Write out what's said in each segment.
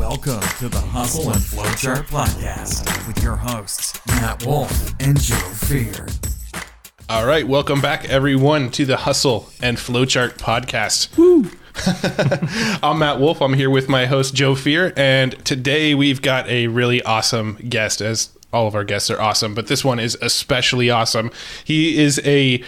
Welcome to the Hustle and Flowchart Podcast with your hosts, Matt Wolf and Joe Fear. All right, welcome back, everyone, to the Hustle and Flowchart Podcast. Woo! I'm Matt Wolf. I'm here with my host, Joe Fear, and today we've got a really awesome guest, as all of our guests are awesome, but this one is especially awesome. He is a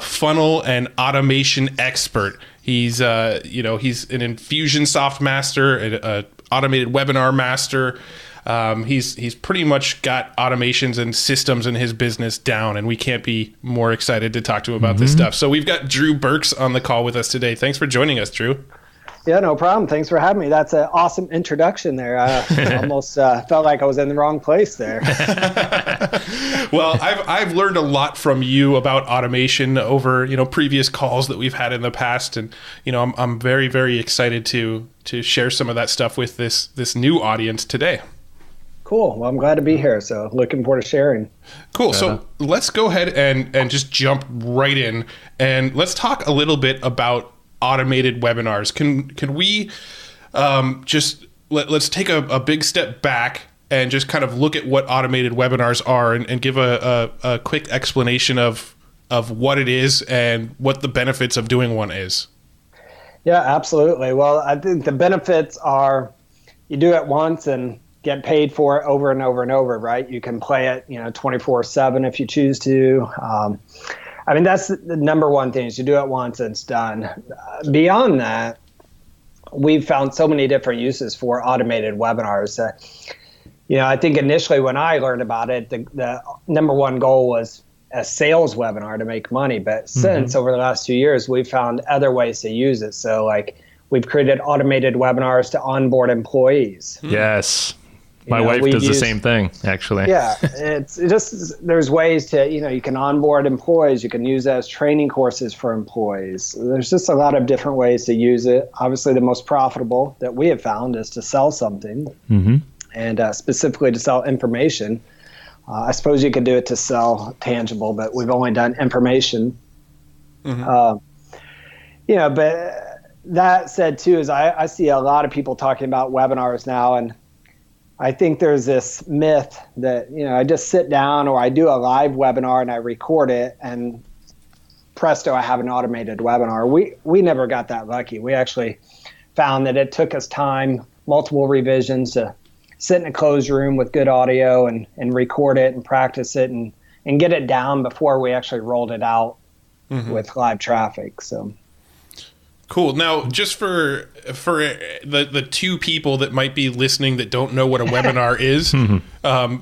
funnel and automation expert. He's he's an Infusionsoft master, an automated webinar master. He's pretty much got automations and systems in his business down, and we can't be more excited to talk to him about this stuff. So we've got Drew Burks on the call with us today. Thanks for joining us, Drew. Yeah, no problem. Thanks for having me. That's an awesome introduction there. I almost felt like I was in the wrong place there. Well, I've learned a lot from you about automation over previous calls that we've had in the past, and I'm very, very excited to share some of that stuff with this new audience today. Cool. Well, I'm glad to be here. So looking forward to sharing. Cool. So let's go ahead and just jump right in, and let's talk a little bit about automated webinars. Can we let's take a big step back and just kind of look at what automated webinars are and give a quick explanation of what it is and what the benefits of doing one is. Yeah, absolutely. Well, I think the benefits are you do it once and get paid for it over and over and over, right? You can play it 24/7 if you choose to. That's the number one thing is you do it once and it's done. Beyond that, we've found so many different uses for automated webinars. I think initially when I learned about it, the number one goal was a sales webinar to make money. But since over the last 2 years, we've found other ways to use it. So we've created automated webinars to onboard employees. Yes. My wife does the same thing, actually. Yeah, it's just there's ways to, you can onboard employees. You can use it as training courses for employees. There's just a lot of different ways to use it. Obviously, the most profitable that we have found is to sell something, and specifically to sell information. I suppose you could do it to sell tangible, but we've only done information. But that said, too, is I see a lot of people talking about webinars now, and I think there's this myth that, I just sit down or I do a live webinar and I record it and presto, I have an automated webinar. We never got that lucky. We actually found that it took us time, multiple revisions to sit in a closed room with good audio and record it and practice it and get it down before we actually rolled it out with live traffic. So. Cool. Now, just for the two people that might be listening that don't know what a webinar is,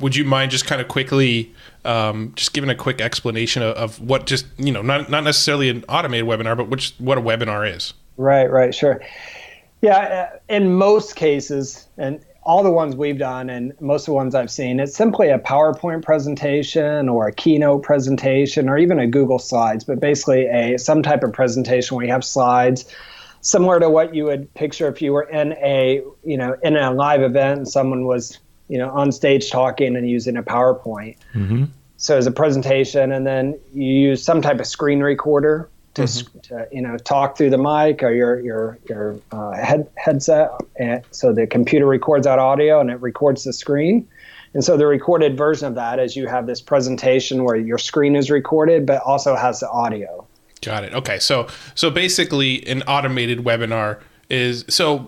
would you mind just kind of quickly just giving a quick explanation of what just, not necessarily an automated webinar, but what a webinar is? Right, sure. Yeah, in most cases, and all the ones we've done and most of the ones I've seen, it's simply a PowerPoint presentation or a keynote presentation or even a Google Slides, but basically some type of presentation where you have slides similar to what you would picture if you were in a live event and someone was, on stage talking and using a PowerPoint. So as a presentation, and then you use some type of screen recorder to talk through the mic or your headset, and so the computer records that audio and it records the screen. And so the recorded version of that is you have this presentation where your screen is recorded, but also has the audio. Got it. Okay, so basically, an automated webinar is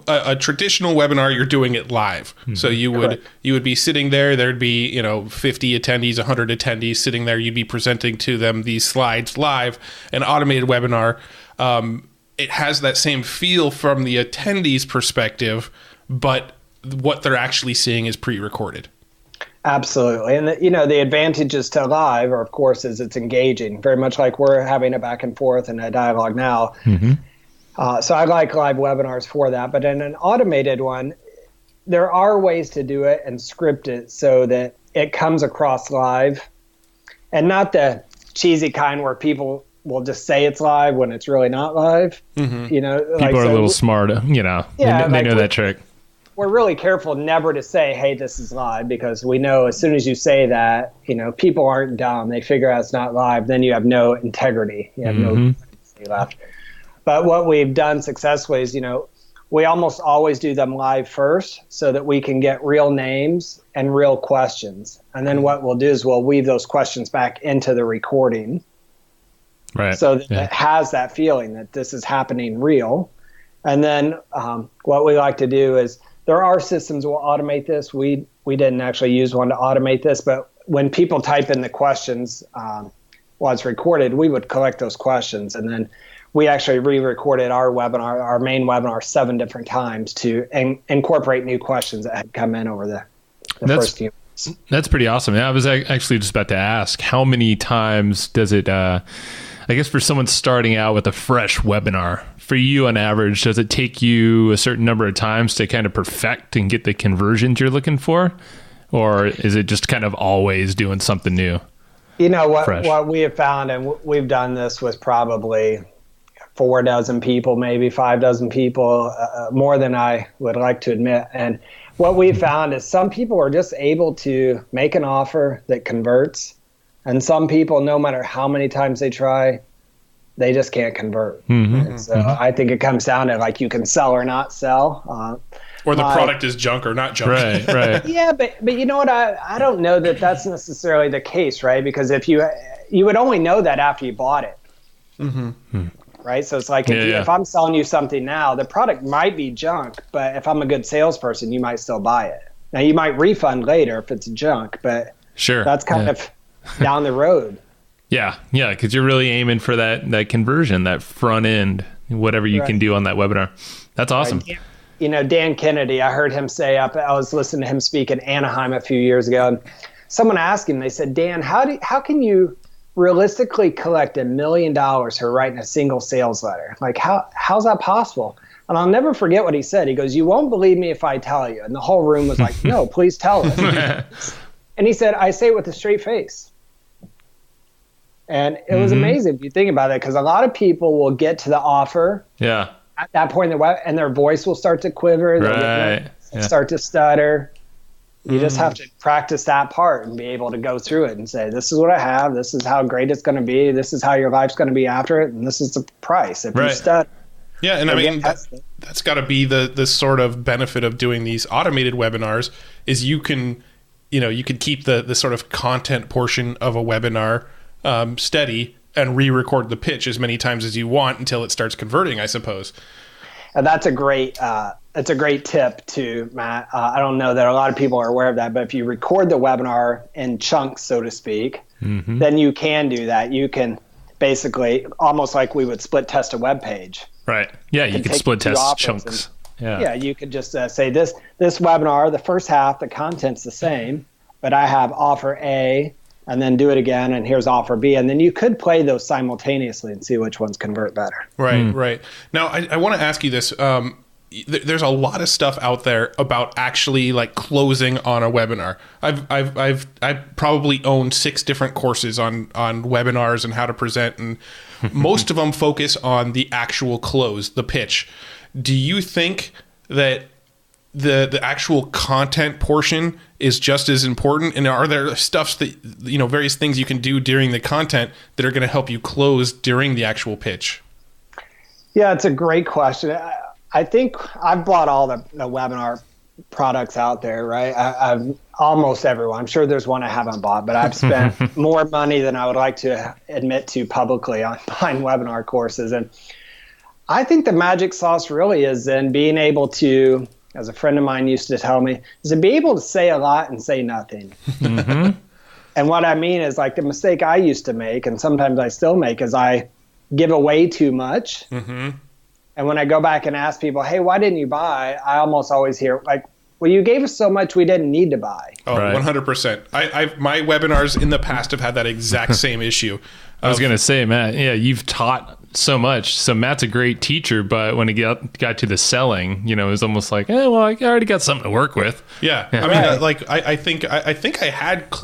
a traditional webinar. You're doing it live, so you would be sitting there. There'd be 50 attendees, 100 attendees sitting there. You'd be presenting to them these slides live. An automated webinar, it has that same feel from the attendees' perspective, but what they're actually seeing is pre-recorded. Absolutely. And the advantages to live are, of course, is it's engaging, very much like we're having a back and forth and a dialogue now. So I like live webinars for that. But in an automated one, there are ways to do it and script it so that it comes across live, and not the cheesy kind where people will just say it's live when it's really not live. People are a little smart, they know that trick. We're really careful never to say, hey, this is live, because we know as soon as you say that, people aren't dumb. They figure out it's not live. Then you have no integrity. You have no integrity left. But what we've done successfully is, we almost always do them live first so that we can get real names and real questions. And then what we'll do is we'll weave those questions back into the recording. Right. So that it has that feeling that this is happening real. And then what we like to do is there are systems that will automate this. We didn't actually use one to automate this, but when people type in the questions while it's recorded, we would collect those questions. And then we actually re-recorded our main webinar 7 different times to incorporate new questions that had come in over the first few months. That's pretty awesome. Yeah, I was actually just about to ask, how many times does it, I guess for someone starting out with a fresh webinar, for you on average, does it take you a certain number of times to kind of perfect and get the conversions you're looking for? Or is it just kind of always doing something new? You know, what we have found, and we've done this with probably 4 dozen people, maybe 5 dozen people, more than I would like to admit. And what we found is some people are just able to make an offer that converts. And some people, no matter how many times they try, they just can't convert. And so I think it comes down to like you can sell or not sell. Or the product is junk or not junk. Right. Yeah, but you know what? I don't know that that's necessarily the case, right? Because if you would only know that after you bought it. Right? So it's like if I'm selling you something now, the product might be junk, but if I'm a good salesperson, you might still buy it. Now you might refund later if it's junk, but that's kind of down the road. Yeah, because you're really aiming for that conversion, that front end, whatever you can do on that webinar. That's awesome. Right. You know, Dan Kennedy, I heard him say I was listening to him speak in Anaheim a few years ago, and someone asked him, they said, Dan, how can you realistically collect $1 million for writing a single sales letter? Like, how's that possible? And I'll never forget what he said. He goes, you won't believe me if I tell you. And the whole room was like, no, please tell us. And he said, I say it with a straight face. And it was amazing if you think about it, because a lot of people will get to the offer at that point, and their voice will start to quiver. They'll start to stutter. You just have to practice that part and be able to go through it and say, this is what I have. This is how great it's going to be. This is how your life's going to be after it. And this is the price. If you stutter. Yeah, and I mean, that's got to be the sort of benefit of doing these automated webinars is you can keep the sort of content portion of a webinar steady and re-record the pitch as many times as you want until it starts converting, I suppose. And that's a great tip too, Matt. I don't know that a lot of people are aware of that, but if you record the webinar in chunks, so to speak, then you can do that. You can basically, almost like we would split test a web page. Right. Yeah, you could split test chunks. Yeah, you could just say this webinar, the first half, the content's the same, but I have offer A, and then do it again, and here's offer B. And then you could play those simultaneously and see which ones convert better. Right. Now, I want to ask you this. There's a lot of stuff out there about actually like closing on a webinar. I've probably owned 6 different courses on webinars and how to present, and most of them focus on the actual close, the pitch. Do you think that the actual content portion is just as important, and are there stuffs that various things you can do during the content that are going to help you close during the actual pitch? Yeah, it's a great question. I think I've bought all the webinar products out there, right? I've almost everyone. I'm sure there's one I haven't bought, but I've spent more money than I would like to admit to publicly on buying webinar courses. And I think the magic sauce really is in being able to, as a friend of mine used to tell me, is to be able to say a lot and say nothing. And what I mean is, like, the mistake I used to make, and sometimes I still make, is I give away too much. And when I go back and ask people, hey, why didn't you buy? I almost always hear, like, well, you gave us so much we didn't need to buy. Oh, right. 100%. My webinars in the past have had that exact same issue. I was going to say, Matt, you've taught so much. So Matt's a great teacher, but when it got to the selling, it was almost like, well, I already got something to work with. Yeah. I mean, I think I had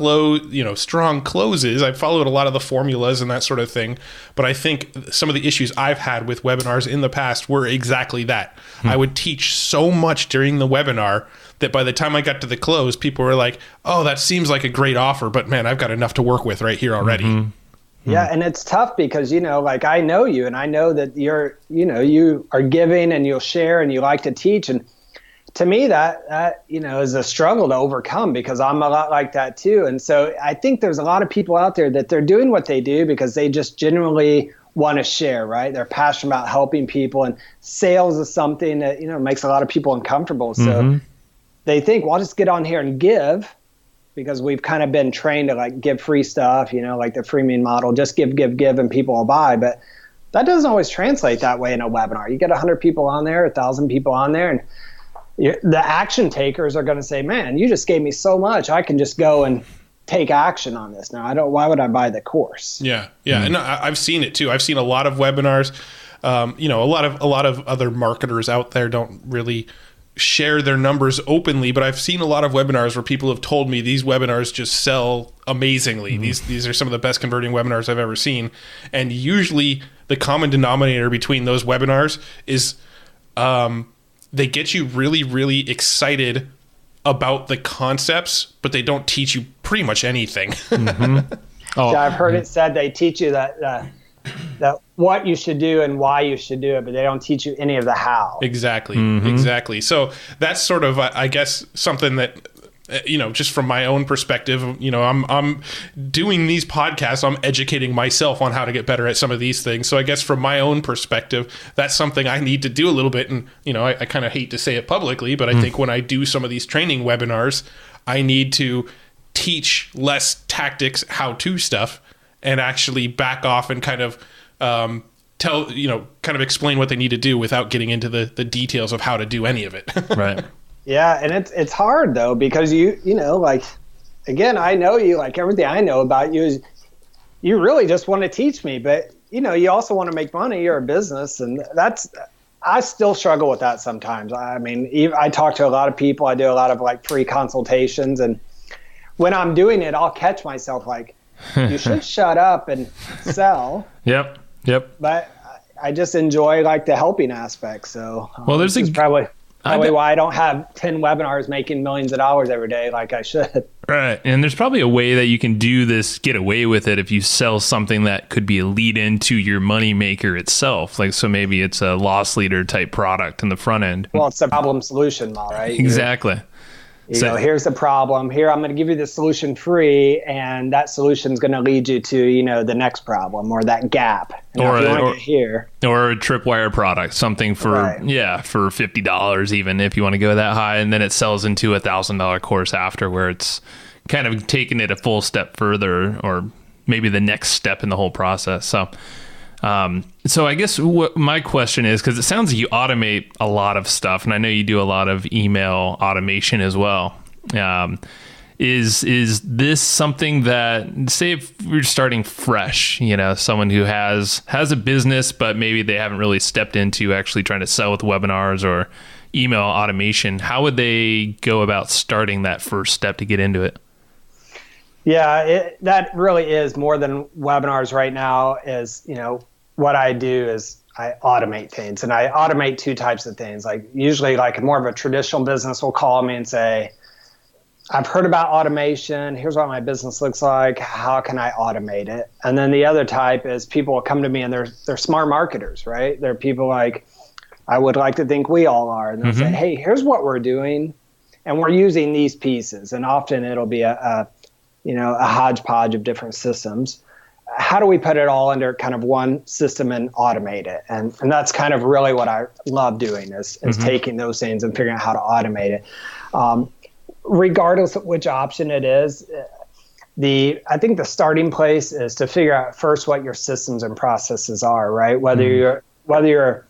strong closes. I followed a lot of the formulas and that sort of thing. But I think some of the issues I've had with webinars in the past were exactly that. I would teach so much during the webinar that by the time I got to the close, people were like, oh, that seems like a great offer, but man, I've got enough to work with right here already. Yeah, and it's tough because, like I know you and I know that you are giving and you'll share and you like to teach. And to me, that is a struggle to overcome because I'm a lot like that too. And so I think there's a lot of people out there that they're doing what they do because they just genuinely want to share, right? They're passionate about helping people, and sales is something that, makes a lot of people uncomfortable. So they think, well, I'll just get on here and give, because we've kind of been trained to like give free stuff, like the freemium model, just give, and people will buy. But that doesn't always translate that way in a webinar. You get 100 people on there, 1,000 people on there, and the action takers are going to say, man, you just gave me so much. I can just go and take action on this. Now, why would I buy the course? Yeah. And I've seen it too. I've seen a lot of webinars. A lot of other marketers out there don't really share their numbers openly, but I've seen a lot of webinars where people have told me these webinars just sell amazingly. These are some of the best converting webinars I've ever seen. And usually the common denominator between those webinars is they get you really, really excited about the concepts, but they don't teach you pretty much anything. Oh, yeah, I've heard it said they teach you that what you should do and why you should do it, but they don't teach you any of the how. Exactly. So that's sort of, I guess, something that, just from my own perspective, I'm doing these podcasts, I'm educating myself on how to get better at some of these things. So I guess from my own perspective, that's something I need to do a little bit. And, I kind of hate to say it publicly, but I think when I do some of these training webinars, I need to teach less tactics, how-to stuff, and actually back off and kind of explain what they need to do without getting into the details of how to do any of it. Right. Yeah, and it's hard though, because like, again, I know you, like everything I know about you is you really just want to teach me, but you also want to make money. You're a business, and I still struggle with that sometimes. I mean, I talk to a lot of people. I do a lot of like free consultations, and when I'm doing it, I'll catch myself like, you should shut up and sell. Yep. But I just enjoy like the helping aspect. So well, there's probably why I don't have 10 webinars making millions of dollars every day like I should. Right. And there's probably a way that you can do this, get away with it, if you sell something that could be a lead into your money maker itself. Like, so maybe it's a loss leader type product in the front end. Well, it's a problem solution model, right? Exactly. Here's the problem. Here, I'm going to give you the solution free, and that solution is going to lead you to, the next problem or that gap. Or a tripwire product, something for for $50 even if you want to go that high, and then it sells into $1,000 course after, where it's kind of taking it a full step further, or maybe the next step in the whole process. So I guess what my question is, because it sounds like you automate a lot of stuff, and I know you do a lot of email automation as well. Is this something that, say if we're starting fresh, someone who has a business, but maybe they haven't really stepped into actually trying to sell with webinars or email automation, how would they go about starting that first step to get into it? Yeah, that really is more than webinars right now. Is, what I do is I automate things, and I automate two types of things. Like usually like more of a traditional business will call me and say, I've heard about automation. Here's what my business looks like. How can I automate it? And then the other type is people will come to me and they're smart marketers, right? They're people like I would like to think we all are. And they'll say, hey, here's what we're doing, and we're using these pieces. And often it'll be a hodgepodge of different systems. How do we put it all under kind of one system and automate it? And that's kind of really what I love doing is taking those things and figuring out how to automate it. Regardless of which option it is, I think the starting place is to figure out first what your systems and processes are, right? Whether you're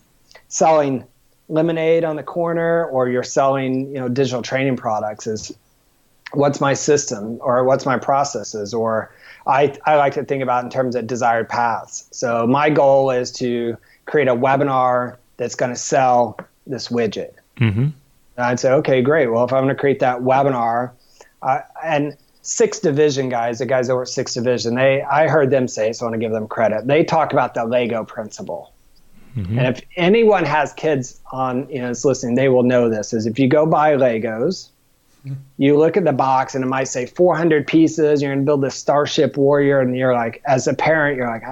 selling lemonade on the corner or you're selling, digital training products, is what's my system or what's my processes, or I like to think about in terms of desired paths. So my goal is to create a webinar that's going to sell this widget. And I'd say, okay, great. Well, if I'm going to create that webinar, and Sixth Division guys, the guys over at Sixth Division, I heard them say, so I want to give them credit. They talk about the Lego principle. And if anyone has kids on, is listening, they will know this, is if you go buy Legos you look at the box and it might say 400 pieces. You're going to build this Starship Warrior. And you're like, as a parent, you're like,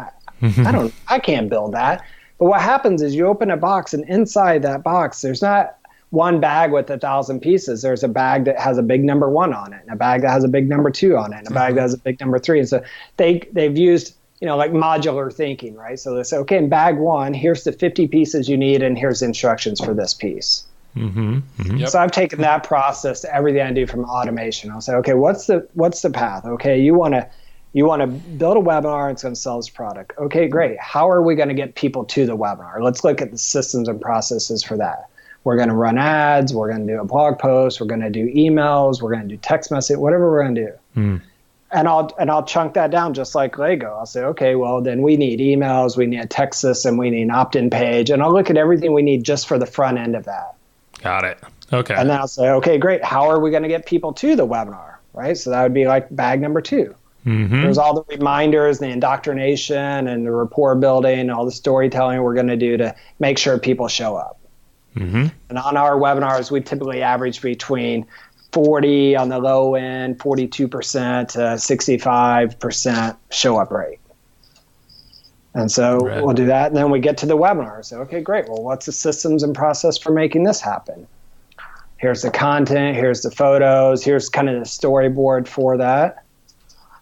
I can't build that. But what happens is you open a box, and inside that box, there's not one bag with 1,000 pieces. There's a bag that has a big number 1 on it, and a bag that has a big number 2 on it, and a bag that has a big number 3. And so they've used, like modular thinking, right? So they say, okay, in bag 1, here's the 50 pieces you need, and here's the instructions for this piece. Yep. So I've taken that process to everything I do from automation. I'll say, okay, what's the path? Okay, you want to build a webinar, and it's going to sell this product. Okay, great. How are we going to get people to the webinar? Let's look at the systems and processes for that. We're going to run ads. We're going to do a blog post. We're going to do emails. We're going to do text message, whatever we're going to do. And I'll chunk that down just like Lego. I'll say, okay, well, then we need emails. We need a text system. We need an opt-in page. And I'll look at everything we need just for the front end of that. Got it. Okay. And then I'll say, okay, great. How are we going to get people to the webinar, right? So that would be like bag number 2. There's all the reminders, the indoctrination, and the rapport building, all the storytelling we're going to do to make sure people show up. And on our webinars, we typically average between 40 on the low end, 42% to 65% show up rate. And so we'll do that. And then we get to the webinar. So, okay, great. Well, what's the systems and process for making this happen? Here's the content. Here's the photos. Here's kind of the storyboard for that.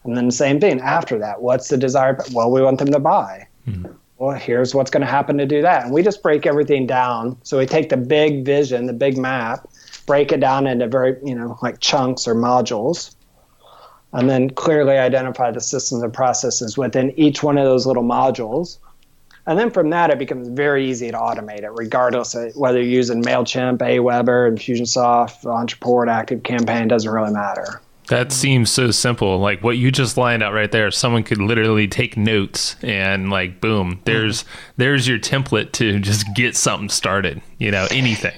And then the same thing after that. What's the desire? Well, we want them to buy. Well, here's what's going to happen to do that. And we just break everything down. So we take the big vision, the big map, break it down into very, like chunks or modules, and then clearly identify the systems and processes within each one of those little modules. And then from that, it becomes very easy to automate it, regardless of whether you're using MailChimp, Aweber, Infusionsoft, Entreport, ActiveCampaign, doesn't really matter. That seems so simple. Like what you just lined out right there, someone could literally take notes and like, boom, there's your template to just get something started, anything.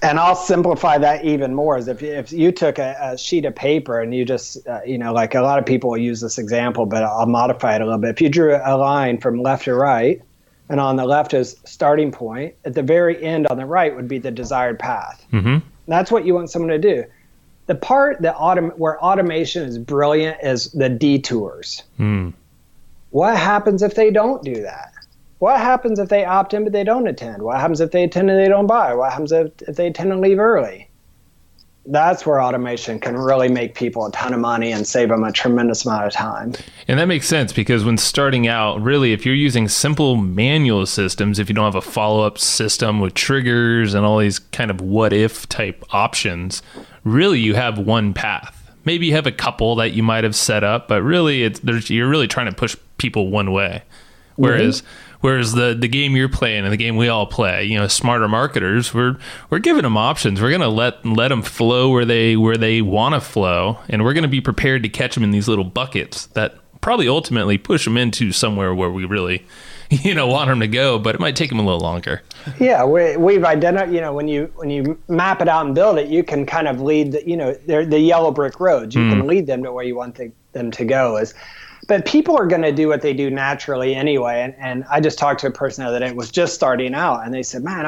And I'll simplify that even more. Is if you took a sheet of paper and you just, like a lot of people will use this example, but I'll modify it a little bit. If you drew a line from left to right, and on the left is starting point, at the very end on the right would be the desired path. And that's what you want someone to do. The part that where automation is brilliant is the detours. What happens if they don't do that? What happens if they opt in but they don't attend? What happens if they attend and they don't buy? What happens if they attend and leave early? That's where automation can really make people a ton of money and save them a tremendous amount of time. And that makes sense because when starting out, really, if you're using simple manual systems, if you don't have a follow-up system with triggers and all these kind of what-if type options, really you have one path. Maybe you have a couple that you might have set up, but really you're really trying to push people one way. Whereas the game you're playing and the game we all play, smarter marketers, we're giving them options. We're going to let them flow where they want to flow, and we're going to be prepared to catch them in these little buckets that probably ultimately push them into somewhere where we really want them to go, but it might take them a little longer. Yeah, we've identified, when you map it out and build it, you can kind of lead the yellow brick roads. You can lead them to where you want them to go. But people are going to do what they do naturally anyway. And I just talked to a person the other day that was just starting out, and they said, man,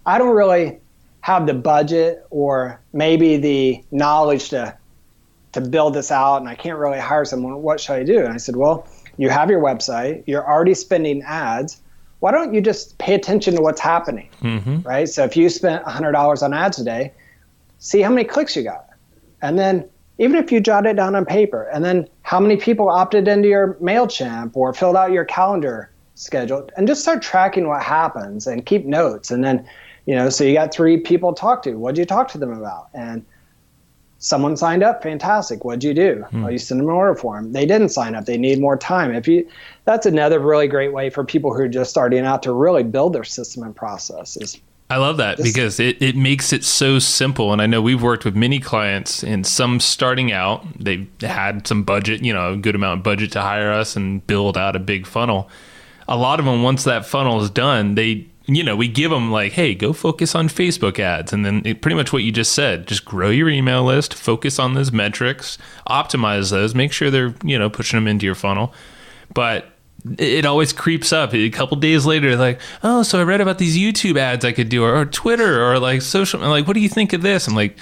I don't really have the budget or maybe the knowledge to build this out, and I can't really hire someone. What should I do? And I said, well, you have your website. You're already spending ads. Why don't you just pay attention to what's happening, right? So if you spent $100 on ads today, see how many clicks you got. And then even if you jot it down on paper, and then how many people opted into your MailChimp or filled out your calendar schedule, and just start tracking what happens and keep notes. And then, so you got 3 people to talk to. What'd you talk to them about? And someone signed up. Fantastic. What'd you do? Well, you sent them an order form. They didn't sign up. They need more time. That's another really great way for people who are just starting out to really build their system and processes. I love that because it makes it so simple. And I know we've worked with many clients, and some starting out, they've had some budget, a good amount of budget to hire us and build out a big funnel. A lot of them, once that funnel is done, we give them like, hey, go focus on Facebook ads. And then pretty much what you just said, just grow your email list, focus on those metrics, optimize those, make sure they're, pushing them into your funnel. But it always creeps up a couple days later, like, oh, so I read about these YouTube ads I could do, or Twitter, or like social. I'm like, what do you think of this? I'm like,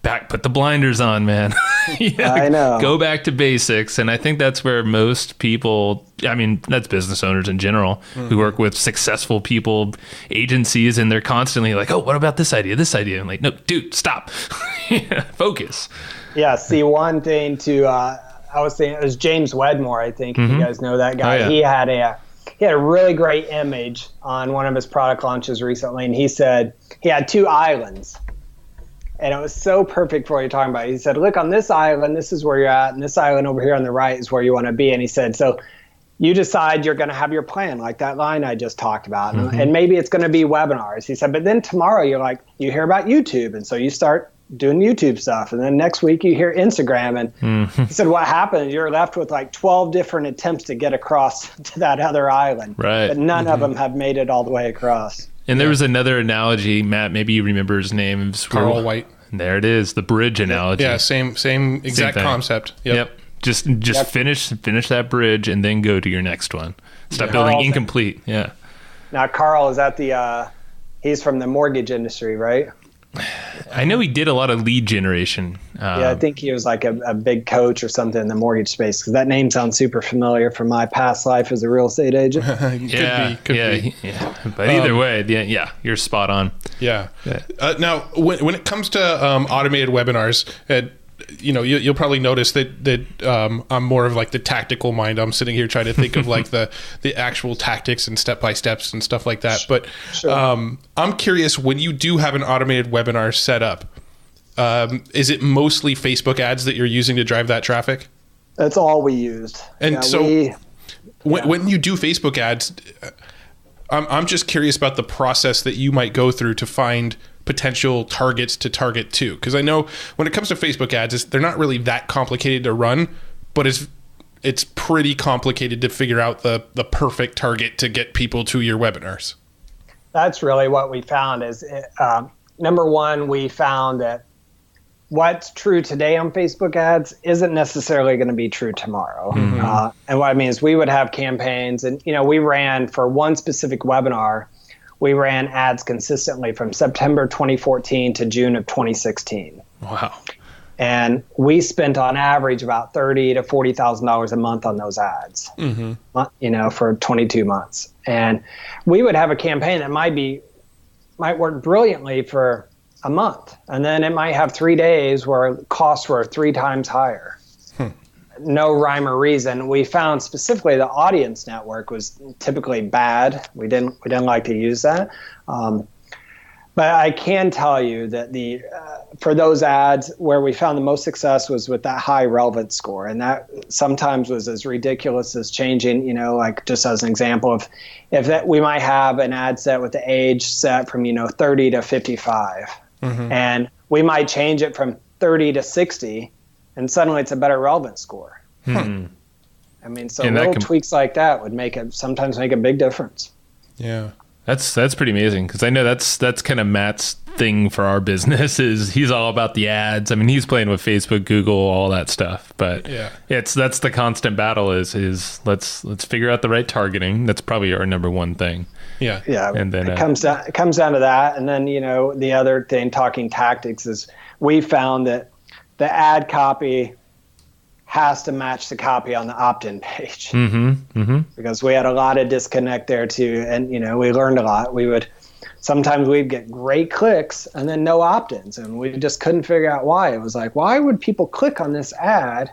put the blinders on, man. I know. Go back to basics. And I think that's where most people, I mean, that's business owners in general who work with successful people, agencies, and they're constantly like, oh, what about this idea? I'm like, no, dude, stop. Focus. Yeah. See, one thing I was thinking, it was James Wedmore, I think. You guys know that guy. Oh, yeah. He had a really great image on one of his product launches recently. And he said he had 2 islands. And it was so perfect for what you're talking about. He said, look, on this island, this is where you're at. And this island over here on the right is where you want to be. And he said, so you decide you're going to have your plan, like that line I just talked about. And maybe it's going to be webinars. He said, but then tomorrow you hear about YouTube. And so you start doing YouTube stuff. And then next week you hear Instagram. And he said, what happens? You're left with like 12 different attempts to get across to that other island. Right. But none of them have made it all the way across. And there was another analogy, Matt, maybe you remember his name. It was Carl White. There it is, the bridge analogy. Yeah, same exact thing. concept. Yep. Just finish that bridge and then go to your next one. Stop building incomplete. Yeah. Now, Carl is at he's from the mortgage industry, right? I know he did a lot of lead generation. Yeah, I think he was like a big coach or something in the mortgage space, because that name sounds super familiar from my past life as a real estate agent. Could be. But either way, you're spot on. Yeah. Now, when it comes to automated webinars, you'll probably notice that I'm more of like the tactical mind. I'm sitting here trying to think of like the actual tactics and step by steps and stuff like that. But Sure. I'm curious, when you do have an automated webinar set up, is it mostly Facebook ads that you're using to drive that traffic? That's all we used. And when you do Facebook ads, I'm just curious about the process that you might go through to find potential targets to target to, because I know when it comes to Facebook ads, they're not really that complicated to run, but it's pretty complicated to figure out the perfect target to get people to your webinars. That's really what we found is, number one, we found that what's true today on Facebook ads isn't necessarily going to be true tomorrow. And what I mean is we would have campaigns, and we ran for one specific webinar, we ran ads consistently from September 2014 to June of 2016. Wow. And we spent on average about $30,000 to $40,000 a month on those ads, for 22 months. And we would have a campaign that might work brilliantly for a month. And then it might have 3 days where costs were 3 times higher. No rhyme or reason. We found specifically the audience network was typically bad. We didn't like to use that. But I can tell you that for those ads where we found the most success was with that high relevance score. And that sometimes was as ridiculous as changing, like just as an example if that we might have an ad set with the age set from, 30 to 55. And we might change it from 30 to 60. And suddenly it's a better relevance score. I mean, so little tweaks like that would sometimes make a big difference. Yeah. That's pretty amazing, because I know that's kind of Matt's thing for our business is he's all about the ads. I mean, he's playing with Facebook, Google, all that stuff. But that's the constant battle is let's figure out the right targeting. That's probably our number one thing. Yeah. And then it comes down to that. And then, the other thing, talking tactics, is we found that the ad copy has to match the copy on the opt-in page, because we had a lot of disconnect there too. And, we learned a lot. Sometimes we'd get great clicks and then no opt-ins, and we just couldn't figure out why. It was like, why would people click on this ad?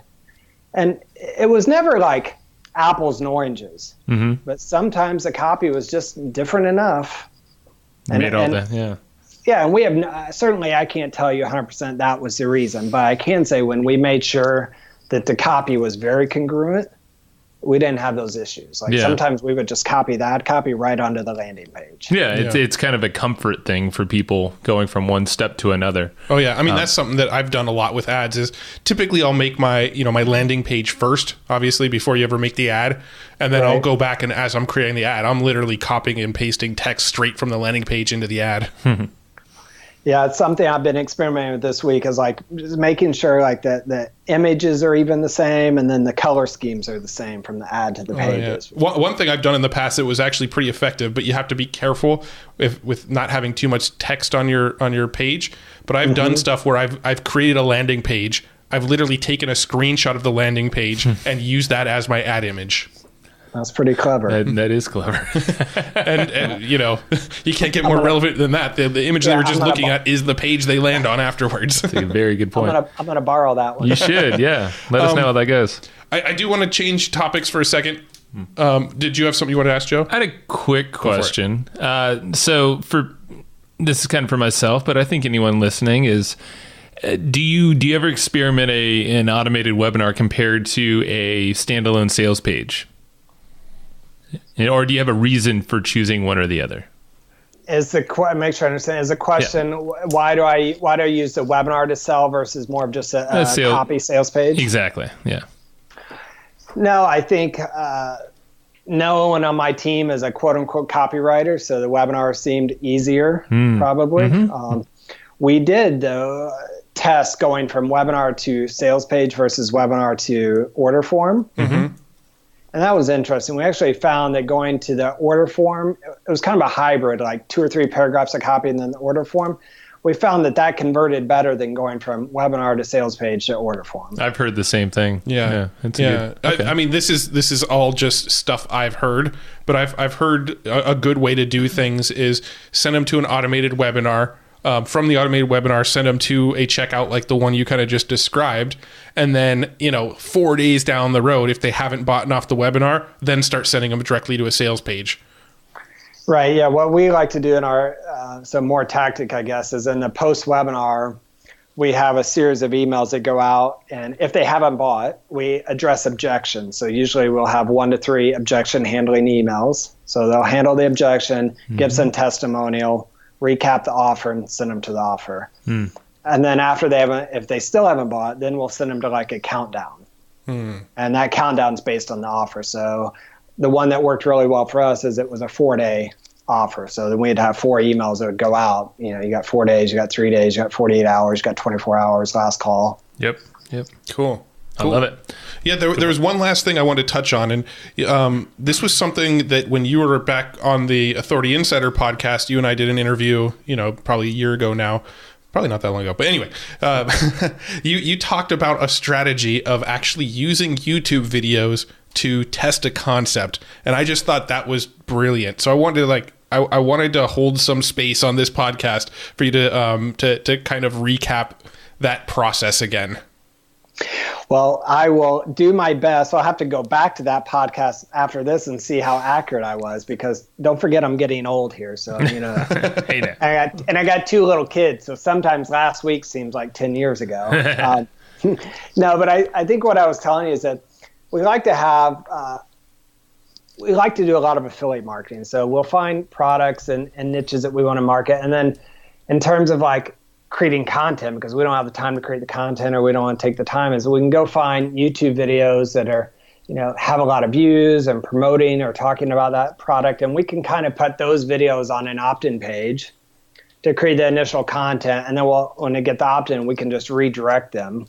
And it was never like apples and oranges, but sometimes the copy was just different enough. Yeah, and we have certainly, I can't tell you 100% that was the reason, but I can say when we made sure that the copy was very congruent, we didn't have those issues. Sometimes we would just copy that copy right onto the landing page. It's kind of a comfort thing for people going from one step to another. Oh yeah, I mean that's something that I've done a lot with ads. Is typically I'll make my my landing page first, obviously before you ever make the ad, and then I'll go back and as I'm creating the ad, I'm literally copying and pasting text straight from the landing page into the ad. Yeah, it's something I've been experimenting with this week, is like just making sure like that the images are even the same, and then the color schemes are the same from the ad to the pages. One thing I've done in the past that was actually pretty effective, but you have to be careful with not having too much text on your page. But I've done stuff where I've created a landing page. I've literally taken a screenshot of the landing page and used that as my ad image. That's pretty clever. That is clever. and you know, you can't get more relevant than that. The image they were just looking at is the page they land on afterwards. That's a very good point. I'm gonna borrow that one. You should, yeah. Let us know how that goes. I do want to change topics for a second. Did you have something you want to ask, Joe? I had a quick question. So this is kind of for myself, but I think anyone listening is, do you ever experiment an automated webinar compared to a standalone sales page? Or do you have a reason for choosing one or the other? Make sure I understand. Is the question, why do I use the webinar to sell versus more of just a copy sales page? Exactly. Yeah. No, I think no one on my team is a quote unquote copywriter, so the webinar seemed easier probably. We did though test going from webinar to sales page versus webinar to order form. And that was interesting. We actually found that going to the order form, it was kind of a hybrid, like 2 or 3 paragraphs of copy and then the order form. We found that converted better than going from webinar to sales page to order form. I've heard the same thing. Yeah. Good, okay. I mean, this is all just stuff I've heard, but I've heard a good way to do things is send them to an automated webinar. From the automated webinar, send them to a checkout like the one you kind of just described. And then, 4 days down the road, if they haven't bought off the webinar, then start sending them directly to a sales page. Right. Yeah. What we like to do in our, more tactic, I guess, is in the post webinar, we have a series of emails that go out. And if they haven't bought, we address objections. So usually we'll have 1 to 3 objection handling emails. So they'll handle the objection, give some testimonial, recap the offer, and send them to the offer. And then after if they still haven't bought, then we'll send them to like a countdown. And that countdown's based on the offer. So the one that worked really well for us is it was a 4-day offer. So then we'd have 4 emails that would go out. You got 4 days, you got 3 days, you got 48 hours, you got 24 hours, last call. Yep. Cool. I love it. Yeah, there was one last thing I wanted to touch on, and this was something that when you were back on the Authority Insider podcast, you and I did an interview, probably a year ago now, probably not that long ago. But anyway, you talked about a strategy of actually using YouTube videos to test a concept, and I just thought that was brilliant. So I wanted to I wanted to hold some space on this podcast for you to kind of recap that process again. Well, I will do my best. I'll have to go back to that podcast after this and see how accurate I was, because don't forget I'm getting old here. So, I got 2 little kids. So sometimes last week seems like 10 years ago. No, but I think what I was telling you is that we like to do a lot of affiliate marketing. So we'll find products and niches that we want to market. And then in terms of like creating content, because we don't have the time to create the content, or we don't want to take the time, is we can go find YouTube videos that are, have a lot of views and promoting or talking about that product. And we can kind of put those videos on an opt-in page to create the initial content. And then when they get the opt-in, we can just redirect them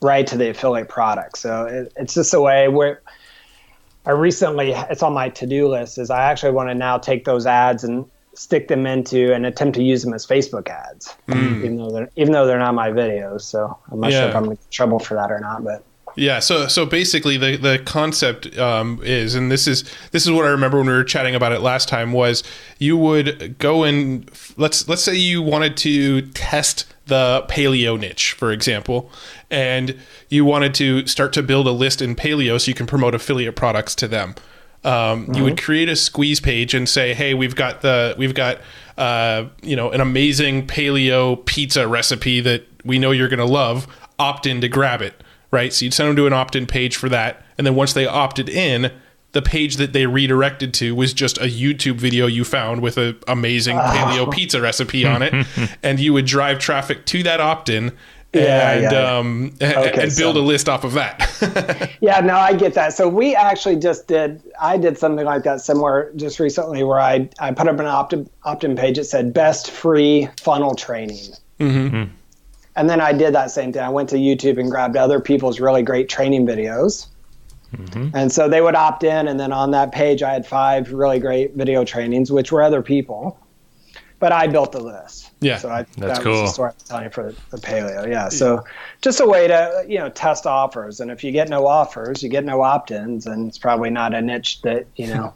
right to the affiliate product. So it's just a way where it's on my to-do list, is I actually want to now take those ads and stick them into and attempt to use them as Facebook ads, even though they're not my videos. So I'm not sure if I'm in trouble for that or not, but yeah. So basically the concept is, and this is what I remember when we were chatting about it last time, was you would go in, let's say you wanted to test the paleo niche, for example, and you wanted to start to build a list in paleo so you can promote affiliate products to them. You would create a squeeze page and say, hey, we've got an amazing paleo pizza recipe that we know you're going to love. Opt in to grab it, right? So you'd send them to an opt-in page for that. And then once they opted in, the page that they redirected to was just a YouTube video you found with an amazing paleo pizza recipe on it. And you would drive traffic to that opt-in and build a list off of that. Yeah, no, I get that. So we actually I did something like that similar just recently where I put up an opt-in page that said best free funnel training. Mm-hmm. And then I did that same thing. I went to YouTube and grabbed other people's really great training videos. Mm-hmm. And so they would opt in, and then on that page I had 5 really great video trainings, which were other people. But I built the list. Yeah, so that's that cool. was the story I was telling you for the paleo. Yeah, so just a way to test offers, and if you get no offers, you get no opt-ins, and it's probably not a niche that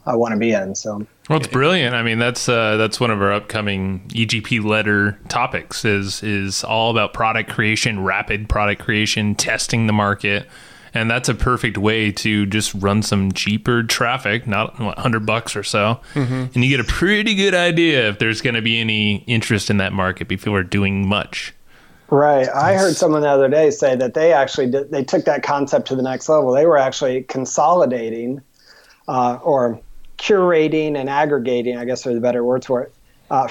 I want to be in. So well, it's brilliant. I mean, that's one of our upcoming EGP letter topics is all about product creation, rapid product creation, testing the market. And that's a perfect way to just run some cheaper traffic, not $100 or so. Mm-hmm. And you get a pretty good idea if there's going to be any interest in that market before doing much. Right. I heard someone the other day say that they took that concept to the next level. They were actually consolidating or curating and aggregating, I guess are the better words for it,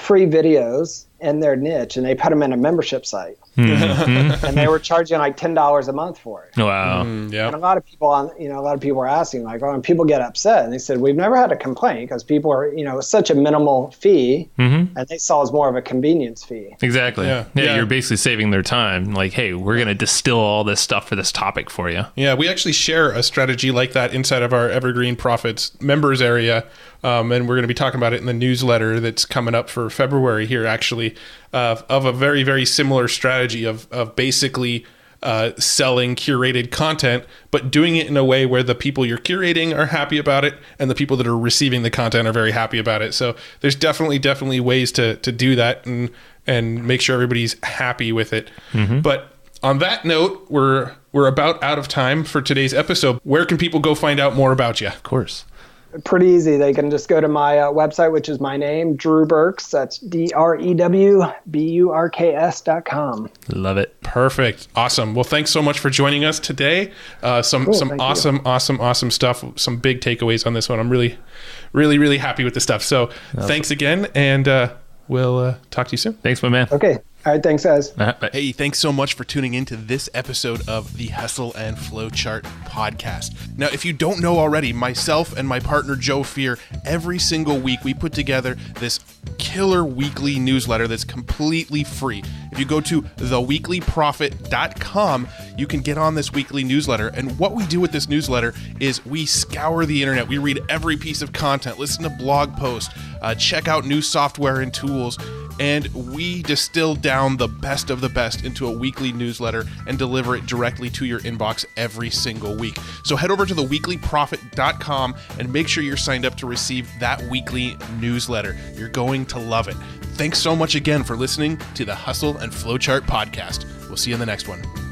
free videos in their niche, and they put them in a membership site. Mm-hmm. And they were charging like $10 a month for it. Wow. Yeah. And a lot of people were asking, like, and people get upset, and they said, we've never had a complaint because people are, it's such a minimal fee, and they saw it as more of a convenience fee. Exactly. Yeah. You're basically saving their time. Like, hey, we're going to distill all this stuff for this topic for you. Yeah, we actually share a strategy like that inside of our Evergreen Profits members area. And we're going to be talking about it in the newsletter that's coming up for February here, actually, of a very, very similar strategy of basically selling curated content, but doing it in a way where the people you're curating are happy about it and the people that are receiving the content are very happy about it. So there's definitely ways to do that and make sure everybody's happy with it. Mm-hmm. But on that note, we're about out of time for today's episode. Where can people go find out more about you? Of course. Pretty easy. They can just go to my website, which is my name, Drew Burks. That's DREWBURKS.com. Love it. Perfect. Awesome. Well, thanks so much for joining us today. Some awesome stuff. Some big takeaways on this one. I'm really, really, really happy with the stuff. So thanks again, and we'll talk to you soon. Thanks, my man. Okay. All right, thanks, guys. Hey, thanks so much for tuning into this episode of the Hustle and Flowchart podcast. Now, if you don't know already, myself and my partner Joe Fear, every single week we put together this killer weekly newsletter that's completely free. If you go to theweeklyprofit.com, you can get on this weekly newsletter. And what we do with this newsletter is we scour the internet. We read every piece of content, listen to blog posts, check out new software and tools, and we distill down the best of the best into a weekly newsletter and deliver it directly to your inbox every single week. So head over to theweeklyprofit.com and make sure you're signed up to receive that weekly newsletter. You're going to love it. Thanks so much again for listening to the Hustle and Flowchart podcast. We'll see you in the next one.